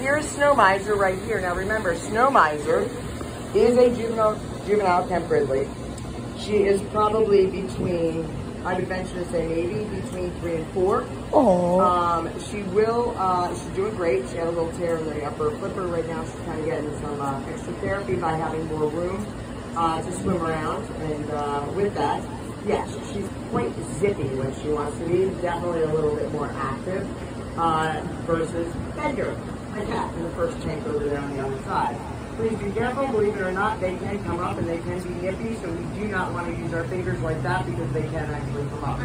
Here's Snow Miser right here. Now remember, Snow Miser is a juvenile Kent Ridley. She is probably between, I would venture to say maybe between 3 and 4. Oh. She's doing great. She had a little tear in the upper flipper. Right now she's kind of getting some extra therapy by having more room to swim around. And with that, yes, she's quite zippy when she wants to be. Definitely a little bit more active versus Bender, my cat, in the first tank over there on the other side. Please be careful. Believe it or not, they can come up and they can be nippy, so we do not want to use our fingers like that because they can actually come up.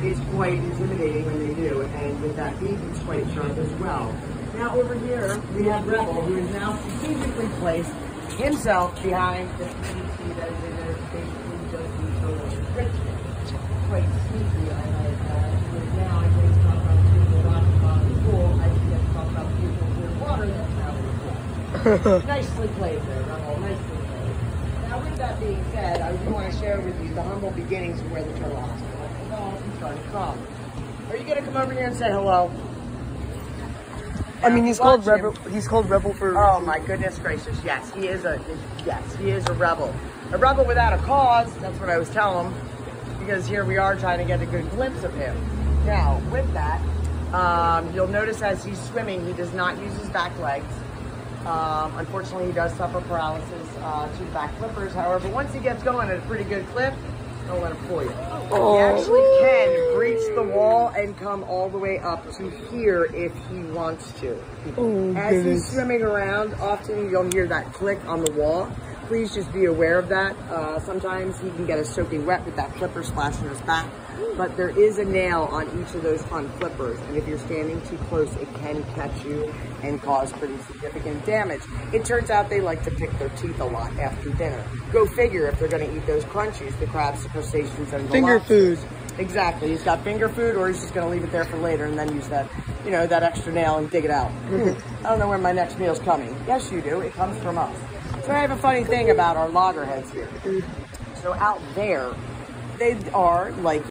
It's quite intimidating when they do, and with that beak, it's quite sharp as well. Now over here, we have Rebel, who is now strategically placed himself behind the PVC that is in there, basically just the total restriction. Quite sneaky, I might add, because now I can talk about the beautiful rock bottom of the pool, I can get to talk about the beautiful clear water that's now in the pool. Nicely played there, Rebel, nicely played. Now with that being said, I do want to share with you the humble beginnings of where the turtle hospital started from. Are you going to come over here and say hello? I mean, he's called Rebel. He's called Rebel for. Oh my goodness gracious! Yes, he is a rebel. A rebel without a cause. That's what I was telling him. Because here we are trying to get a good glimpse of him. Now, with that, you'll notice as he's swimming, he does not use his back legs. Unfortunately, he does suffer paralysis to the back flippers. However, once he gets going at a pretty good clip, don't let him pull you. Oh. He actually can breach the wall and come all the way up to here if he wants to. Oh, as he's swimming around, often you'll hear that click on the wall. Please just be aware of that. Sometimes he can get us soaking wet with that flipper splashing his back. But there is a nail on each of those front flippers, and if you're standing too close, it can catch you and cause pretty significant damage. It turns out they like to pick their teeth a lot after dinner. Go figure if they're going to eat those crunchies, the crabs, the crustaceans, and the finger lobsters. food. Exactly. He's got finger food, or he's just going to leave it there for later and then use that, you know, that extra nail and dig it out. I don't know when my next meal's coming. Yes, you do. It comes from us. So I have a funny thing about our loggerheads here. So out there, they are like